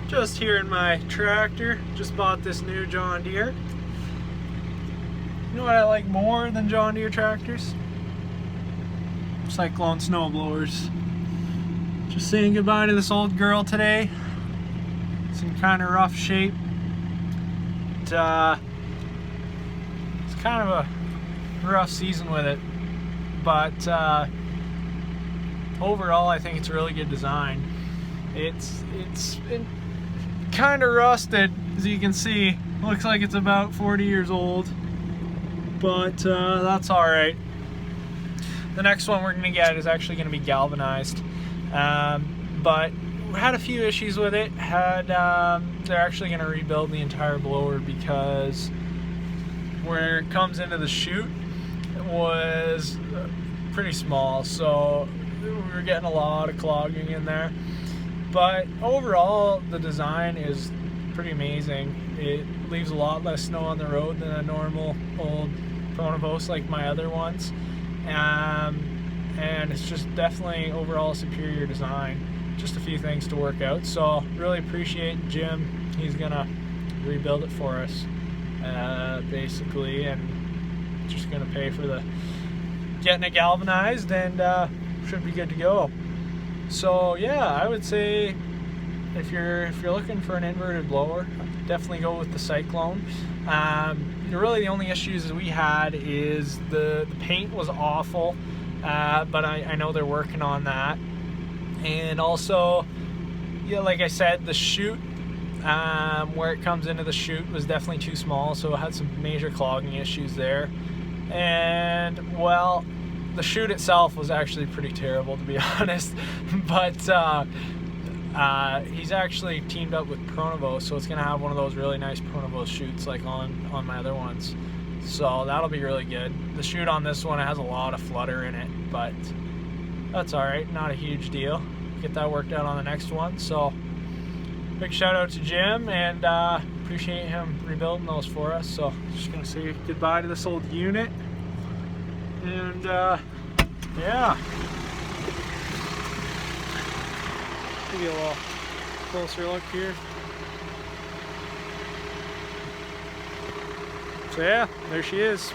Just here in my tractor. Just bought this new John Deere. You know what I like more than John Deere tractors? Cyclone snowblowers. Just saying goodbye to this old girl today. It's in kind of rough shape. It's kind of a rough season with it, but overall I think it's a really good design. It's been kind of rusted, as you can see. Looks like it's about 40 years old, but that's alright. The next one we're going to get is actually going to be galvanized, but we had a few issues with it. They're actually going to rebuild the entire blower because where it comes into the chute was pretty small, so we were getting a lot of clogging in there. But overall, the design is pretty amazing. It leaves a lot less snow on the road than a normal old Pronovost like my other ones, and it's just definitely overall a superior design. Just a few things to work out, so really appreciate Jim. He's gonna rebuild it for us, basically, and just gonna pay for the getting it galvanized, and should be good to go. So yeah, I would say if you're looking for an inverted blower, definitely go with the Cyclone. Really the only issues we had is the paint was awful, but I know they're working on that. And also, yeah, like I said, the chute, where it comes into the chute was definitely too small, so it had some major clogging issues there. And well, the chute itself was actually pretty terrible, to be honest. But he's actually teamed up with Pronovost, so it's gonna have one of those really nice Pronovost chutes like on my other ones. So that'll be really good. The chute on this one, it has a lot of flutter in it, but that's alright, not a huge deal. Get that worked out on the next one. So big shout out to Jim, and appreciate him rebuilding those for us. So just gonna say goodbye to this old unit, and yeah, give you a little closer look here. So yeah, there she is.